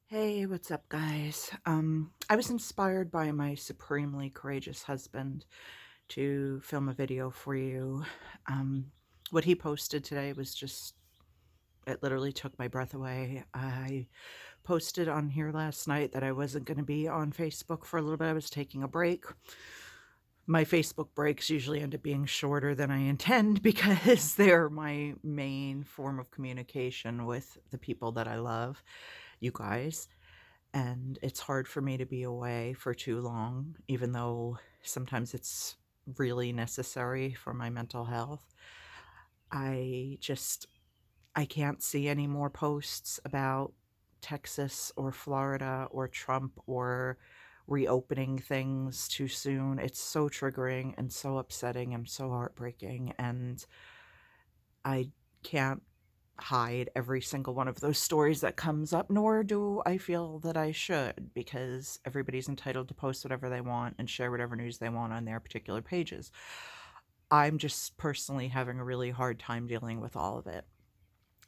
Hey, what's up, guys? I was inspired by my supremely courageous husband to film a video for you. What he posted today was just, it literally took my breath away. I posted on here last night that I wasn't going to be on Facebook for a little bit. I was taking a break. My Facebook breaks usually end up being shorter than I intend because they're my main form of communication with the people that I love, you guys. And it's hard for me to be away for too long, even though sometimes it's really necessary for my mental health. I just, I can't see any more posts about Texas or Florida or Trump or reopening things too soon. It's so triggering and so upsetting and so heartbreaking. And I can't hide every single one of those stories that comes up, nor do I feel that I should, because everybody's entitled to post whatever they want and share whatever news they want on their particular pages. I'm just personally having a really hard time dealing with all of it.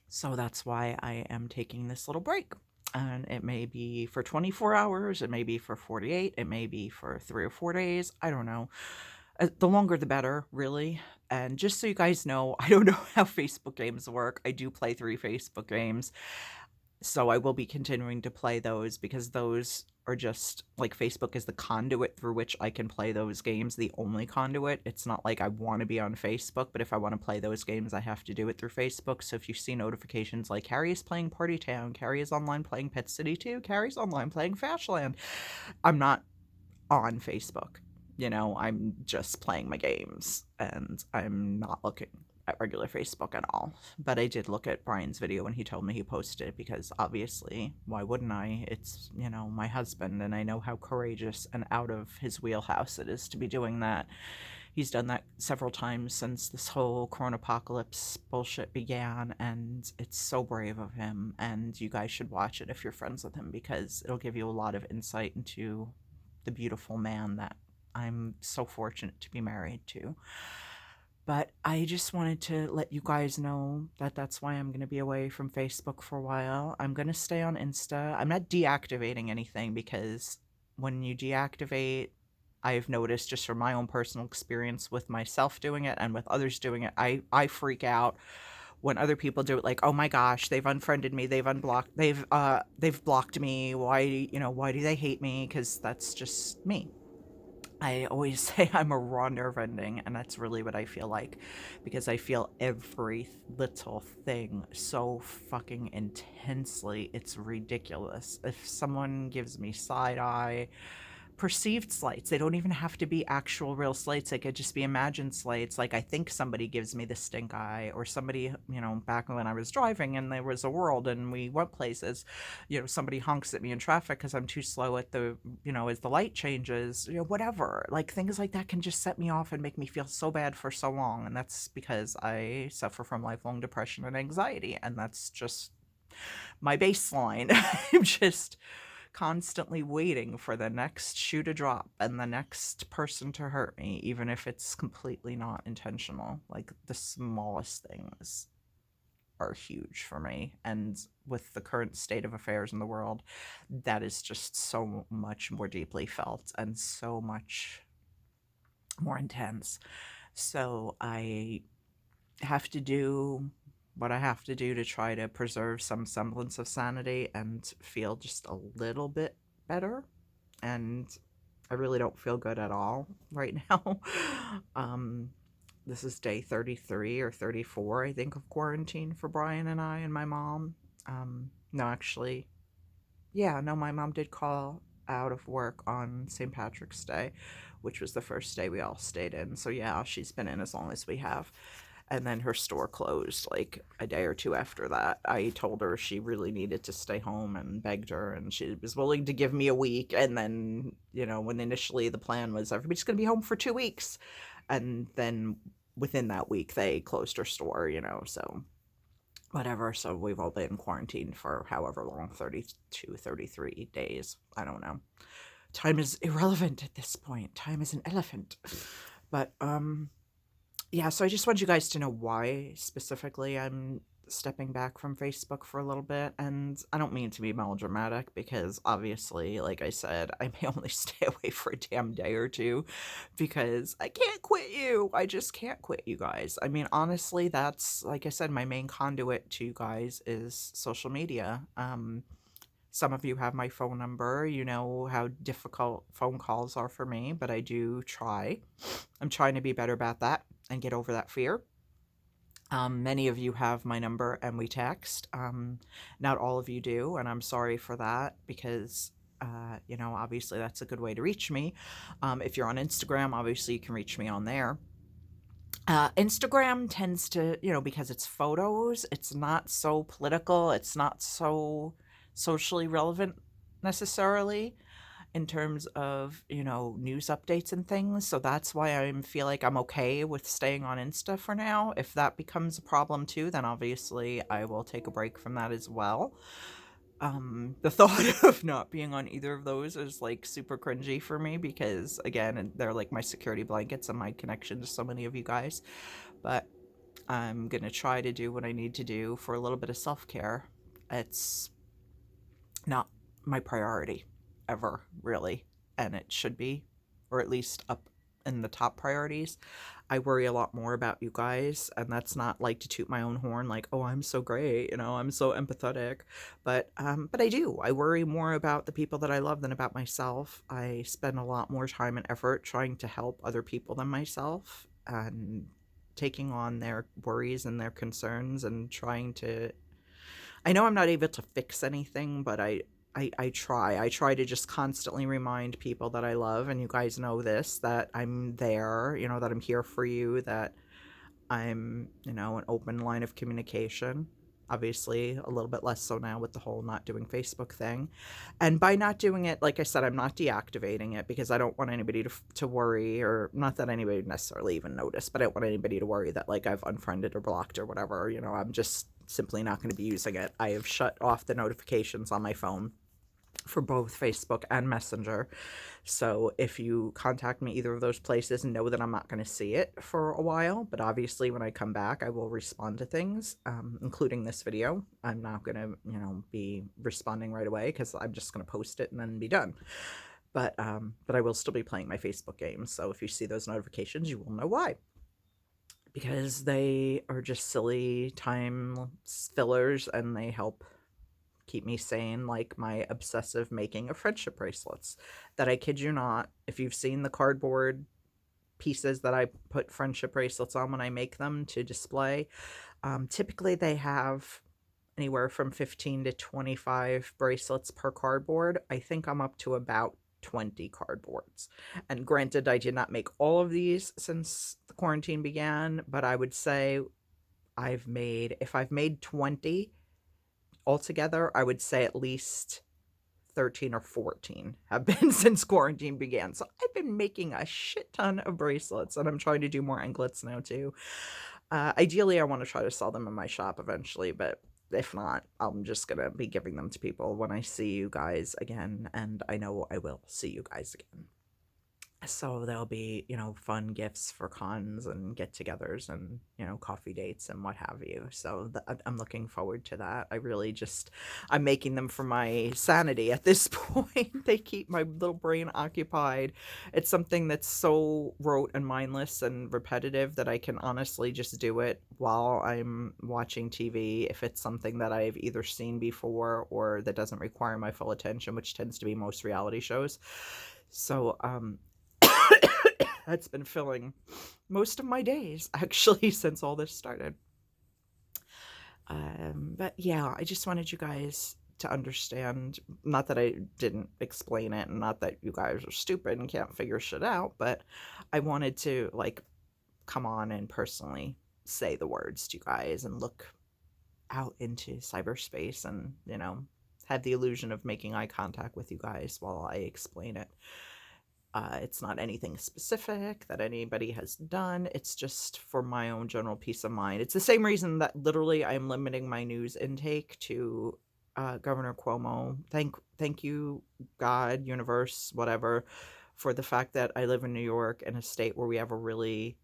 So that's why I am taking this little break. And it may be for 24 hours, it may be for 48, it may be for 3 or 4 days. I don't know. The longer the better, really. And just so you guys know, I don't know how Facebook games work. I do play 3 Facebook games. So I will be continuing to play those because those are just like Facebook is the conduit through which I can play those games, the only conduit. It's not like I want to be on Facebook, but if I want to play those games, I have to do it through Facebook. So if you see notifications like Carrie is playing Party Town, Carrie is online playing Pet City 2, Carrie's online playing Fashland, I'm not on Facebook. I'm just playing my games and I'm not looking at regular Facebook at all. But I did look at Brian's video when he told me he posted it because obviously, why wouldn't I? It's, my husband, and I know how courageous and out of his wheelhouse it is to be doing that. He's done that several times since this whole corona apocalypse bullshit began, and it's so brave of him. And you guys should watch it if you're friends with him because it'll give you a lot of insight into the beautiful man that I'm so fortunate to be married to. But I just wanted to let you guys know that that's why I'm going to be away from Facebook for a while. I'm going to stay on Insta. I'm not deactivating anything because when you deactivate, I've noticed just from my own personal experience with myself doing it and with others doing it, I freak out when other people do it, like, oh my gosh, they've unfriended me, they've blocked me, why do they hate me? Because that's just me. I always say I'm a raw nerve ending, and that's really what I feel like because I feel every little thing so fucking intensely. It's ridiculous. If someone gives me side eye, perceived slights. They don't even have to be actual real slights. They could just be imagined slights. Like, I think somebody gives me the stink eye, or somebody, back when I was driving and there was a world and we went places, somebody honks at me in traffic because I'm too slow at as the light changes, whatever. Like, things like that can just set me off and make me feel so bad for so long. And that's because I suffer from lifelong depression and anxiety. And that's just my baseline. I'm just constantly waiting for the next shoe to drop and the next person to hurt me, even if it's completely not intentional. Like, the smallest things are huge for me. And with the current state of affairs in the world, that is just so much more deeply felt and so much more intense. So I have to do what I have to do to try to preserve some semblance of sanity and feel just a little bit better. And I really don't feel good at all right now. um, this is day 33 or 34, I think, of quarantine for Brian and I and my mom. No, actually, yeah, no, my mom did call out of work on St. Patrick's Day, which was the first day we all stayed in. So yeah, she's been in as long as we have. And then her store closed like a day or two after that. I told her she really needed to stay home and begged her, and she was willing to give me a week. And then, when initially the plan was everybody's going to be home for 2 weeks. And then within that week, they closed her store, so whatever. So we've all been quarantined for however long, 32, 33 days. I don't know. Time is irrelevant at this point. Time is an elephant. But, yeah, so I just want you guys to know why specifically I'm stepping back from Facebook for a little bit, and I don't mean to be melodramatic because obviously, like I said, I may only stay away for a damn day or two because I can't quit you. I just can't quit you guys. I mean, honestly, that's, like I said, my main conduit to you guys is social media. Some of you have my phone number. You know how difficult phone calls are for me, but I do try. I'm trying to be better about that and get over that fear. Many of you have my number and we text. Not all of you do, and I'm sorry for that because, you know, obviously that's a good way to reach me. If you're on Instagram, obviously you can reach me on there. Instagram tends to, you know, because it's photos, it's not so political, it's not so socially relevant necessarily in terms of, you know, news updates and things. So that's why I feel like I'm okay with staying on Insta for now. If that becomes a problem too, then obviously I will take a break from that as well. The thought of not being on either of those is like super cringy for me because, again, they're like my security blankets and my connection to so many of you guys. But I'm gonna try to do what I need to do for a little bit of self-care. It's not my priority ever, really, and it should be, or at least up in the top priorities. I worry a lot more about you guys, and that's not like to toot my own horn like, oh, I'm so great, you know, I'm so empathetic, but I do. I worry more about the people that I love than about myself. I spend a lot more time and effort trying to help other people than myself, and taking on their worries and their concerns and trying to, I know I'm not able to fix anything, but I try. I try to just constantly remind people that I love, and you guys know this, that I'm there, you know, that I'm here for you, that I'm, you know, an open line of communication. Obviously, a little bit less so now with the whole not doing Facebook thing. And by not doing it, like I said, I'm not deactivating it because I don't want anybody to worry, or not that anybody would necessarily even notice, but I don't want anybody to worry that like I've unfriended or blocked or whatever. You know, I'm just simply not going to be using it. I have shut off the notifications on my phone for both Facebook and Messenger. So if you contact me either of those places, know that I'm not going to see it for a while. But obviously, when I come back, I will respond to things, including this video. I'm not going to, you know, be responding right away because I'm just going to post it and then be done. But I will still be playing my Facebook games. So if you see those notifications, you will know why. Because they are just silly time fillers and they help keep me sane, like my obsessive making of friendship bracelets that, I kid you not, if you've seen the cardboard pieces that I put friendship bracelets on when I make them to display, typically they have anywhere from 15 to 25 bracelets per cardboard. I think I'm up to about 20 cardboards. And granted, I did not make all of these since the quarantine began, but I would say if I've made 20 altogether, I would say at least 13 or 14 have been since quarantine began. So I've been making a shit ton of bracelets, and I'm trying to do more anklets now too. Ideally, I want to try to sell them in my shop eventually, but if not, I'm just going to be giving them to people when I see you guys again, and I know I will see you guys again. So there'll be, you know, fun gifts for cons and get-togethers and, you know, coffee dates and what have you. So I'm looking forward to that. I'm making them for my sanity at this point. They keep my little brain occupied. It's something that's so rote and mindless and repetitive that I can honestly just do it while I'm watching TV if it's something that I've either seen before or that doesn't require my full attention, which tends to be most reality shows. So, that's been filling most of my days, actually, since all this started. But yeah, I just wanted you guys to understand, not that I didn't explain it, and not that you guys are stupid and can't figure shit out, but I wanted to, like, come on and personally say the words to you guys and look out into cyberspace and, you know, have the illusion of making eye contact with you guys while I explain it. It's not anything specific that anybody has done. It's just for my own general peace of mind. It's the same reason that literally I'm limiting my news intake to Governor Cuomo. Thank you, God, universe, whatever, for the fact that I live in New York, in a state where we have a really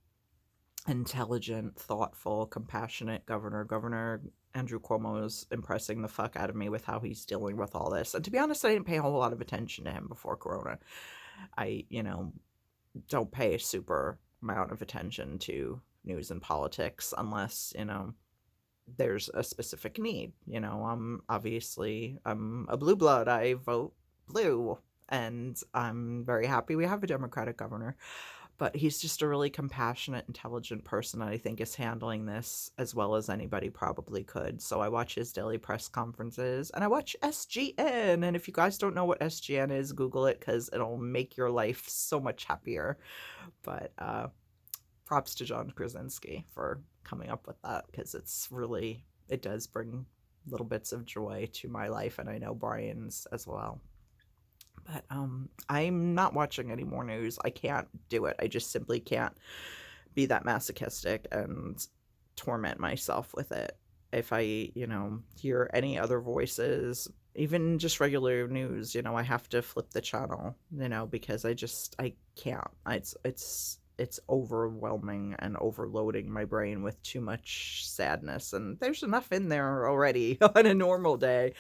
intelligent, thoughtful, compassionate governor. Governor Andrew Cuomo is impressing the fuck out of me with how he's dealing with all this. And to be honest, I didn't pay a whole lot of attention to him before Corona. I, don't pay a super amount of attention to news and politics unless, there's a specific need. I'm a blue blood. I vote blue. And I'm very happy we have a Democratic governor. But he's just a really compassionate, intelligent person, and I think is handling this as well as anybody probably could. So I watch his daily press conferences, and I watch SGN. And if you guys don't know what SGN is, Google it because it'll make your life so much happier. But props to John Krasinski for coming up with that because it does bring little bits of joy to my life, and I know Brian's as well. But I'm not watching any more news. I can't do it. I just simply can't be that masochistic and torment myself with it. If I, hear any other voices, even just regular news, I have to flip the channel, because I can't. It's overwhelming and overloading my brain with too much sadness, and there's enough in there already on a normal day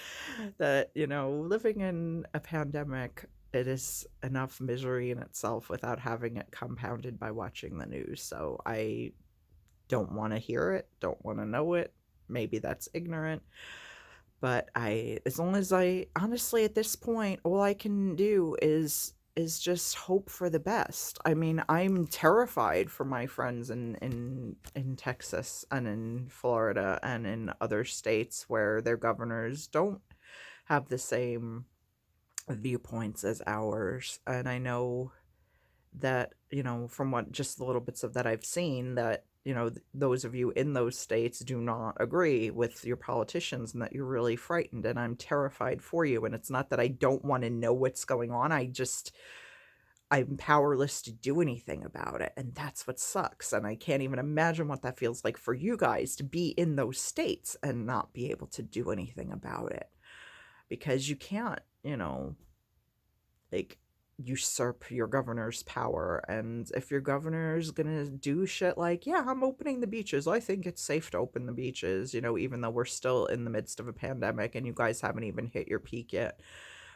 that, living in a pandemic, it is enough misery in itself without having it compounded by watching the news. So I don't want to hear it, don't want to know it. Maybe that's ignorant, but as long as I honestly at this point, all I can do is just hope for the best. I mean, I'm terrified for my friends in Texas and in Florida and in other states where their governors don't have the same viewpoints as ours. And I know that, from what just the little bits of that I've seen, that, those of you in those states do not agree with your politicians and that you're really frightened. And I'm terrified for you. And it's not that I don't want to know what's going on. I'm powerless to do anything about it. And that's what sucks. And I can't even imagine what that feels like for you guys to be in those states and not be able to do anything about it. Because you can't, like, usurp your governor's power. And if your governor's gonna do shit like, yeah, I'm opening the beaches, I think it's safe to open the beaches, even though we're still in the midst of a pandemic and you guys haven't even hit your peak yet.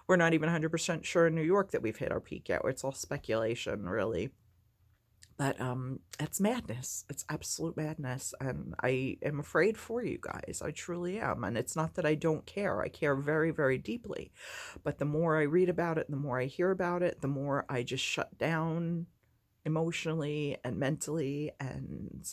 We're not even 100% sure in New York that we've hit our peak yet. It's all speculation, really. But it's madness. It's absolute madness. And I am afraid for you guys. I truly am. And it's not that I don't care. I care very, very deeply. But the more I read about it, the more I hear about it, the more I just shut down emotionally and mentally. And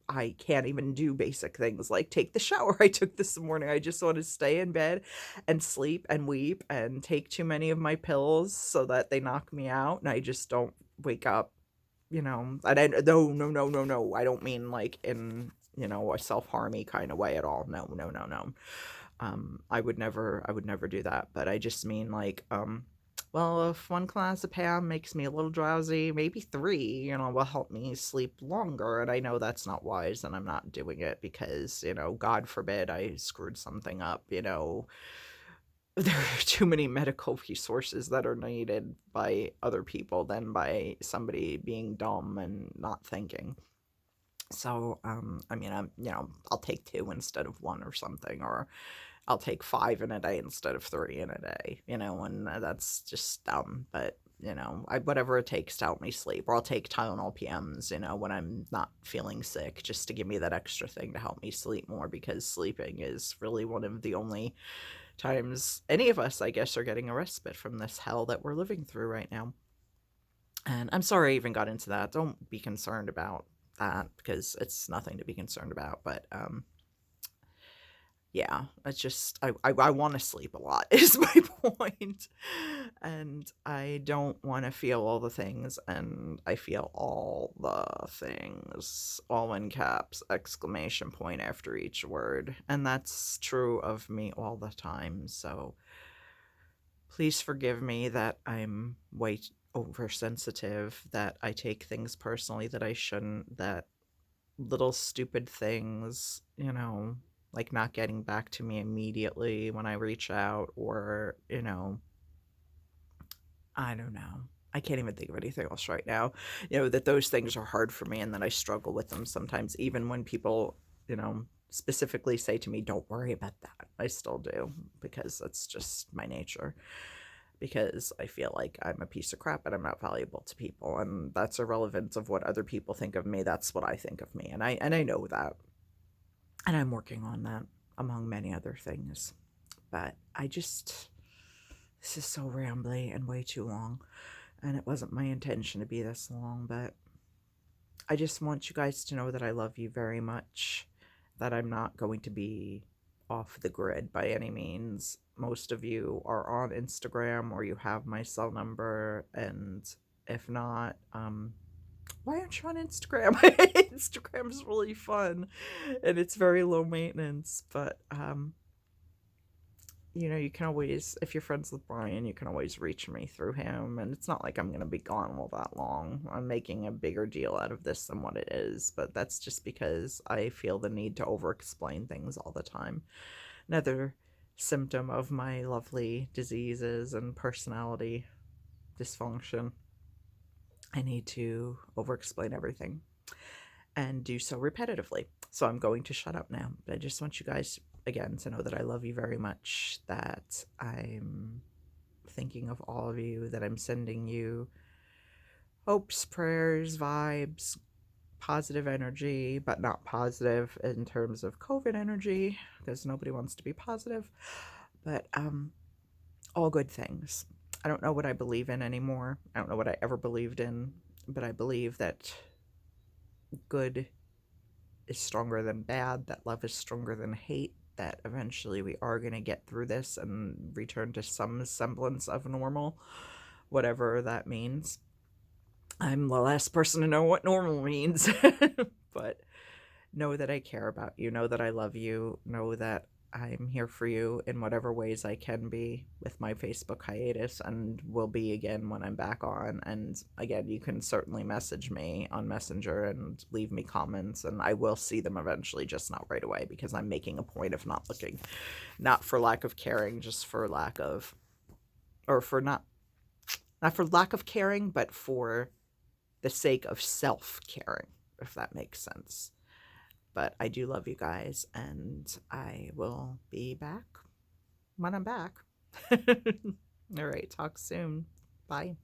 I can't even do basic things like take the shower I took this morning. I just want to stay in bed and sleep and weep and take too many of my pills so that they knock me out and I just don't wake up, and no, I don't mean like in, a self-harmy kind of way at all. No. I would never do that, but I just mean like, well, if one clonazepam makes me a little drowsy, maybe three, will help me sleep longer. And I know that's not wise, and I'm not doing it because, God forbid I screwed something up, there are too many medical resources that are needed by other people than by somebody being dumb and not thinking. So, I mean, I'll take two instead of one or something, or I'll take 5 in a day instead of 3 in a day, and that's just dumb. But, whatever it takes to help me sleep, or I'll take Tylenol PMs, when I'm not feeling sick, just to give me that extra thing to help me sleep more, because sleeping is really one of the only times any of us, I guess, are getting a respite from this hell that we're living through right now. And I'm sorry I even got into that. Don't be concerned about that because it's nothing to be concerned about. But yeah, it's just I want to sleep a lot is my point. And I don't want to feel all the things, and I feel all the things, all in caps, exclamation point after each word. And that's true of me all the time. So please forgive me that I'm way oversensitive, that I take things personally that I shouldn't, that little stupid things, like not getting back to me immediately when I reach out, or, I don't know. I can't even think of anything else right now. That those things are hard for me and that I struggle with them sometimes, even when people, specifically say to me, don't worry about that. I still do, because that's just my nature. Because I feel like I'm a piece of crap and I'm not valuable to people, and that's irrelevant of what other people think of me. That's what I think of me, and I know that, and I'm working on that among many other things. But this is so rambly and way too long, and it wasn't my intention to be this long, but I just want you guys to know that I love you very much, that I'm not going to be off the grid by any means. Most of you are on Instagram or you have my cell number, and if not, why aren't you on Instagram? Instagram's really fun and it's very low maintenance, but you know, you can always, if you're friends with Brian, you can always reach me through him. And it's not like I'm going to be gone all that long. I'm making a bigger deal out of this than what it is, but that's just because I feel the need to over explain things all the time. Another symptom of my lovely diseases and personality dysfunction. I need to over explain everything and do so repetitively. So I'm going to shut up now. But I just want you guys, again, to know that I love you very much, that I'm thinking of all of you, that I'm sending you hopes, prayers, vibes, positive energy, but not positive in terms of COVID energy, because nobody wants to be positive, but all good things. I don't know what I believe in anymore. I don't know what I ever believed in, but I believe that good is stronger than bad, that love is stronger than hate, that eventually we are going to get through this and return to some semblance of normal, whatever that means. I'm the last person to know what normal means, but know that I care about you, know that I love you, know that I'm here for you in whatever ways I can be with my Facebook hiatus, and will be again when I'm back on. And again, you can certainly message me on Messenger and leave me comments, and I will see them eventually, just not right away, because I'm making a point of not looking. Not for lack of caring, just for lack of, or for not for lack of caring, but for the sake of self-caring, if that makes sense. But I do love you guys, and I will be back when I'm back. All right, talk soon. Bye.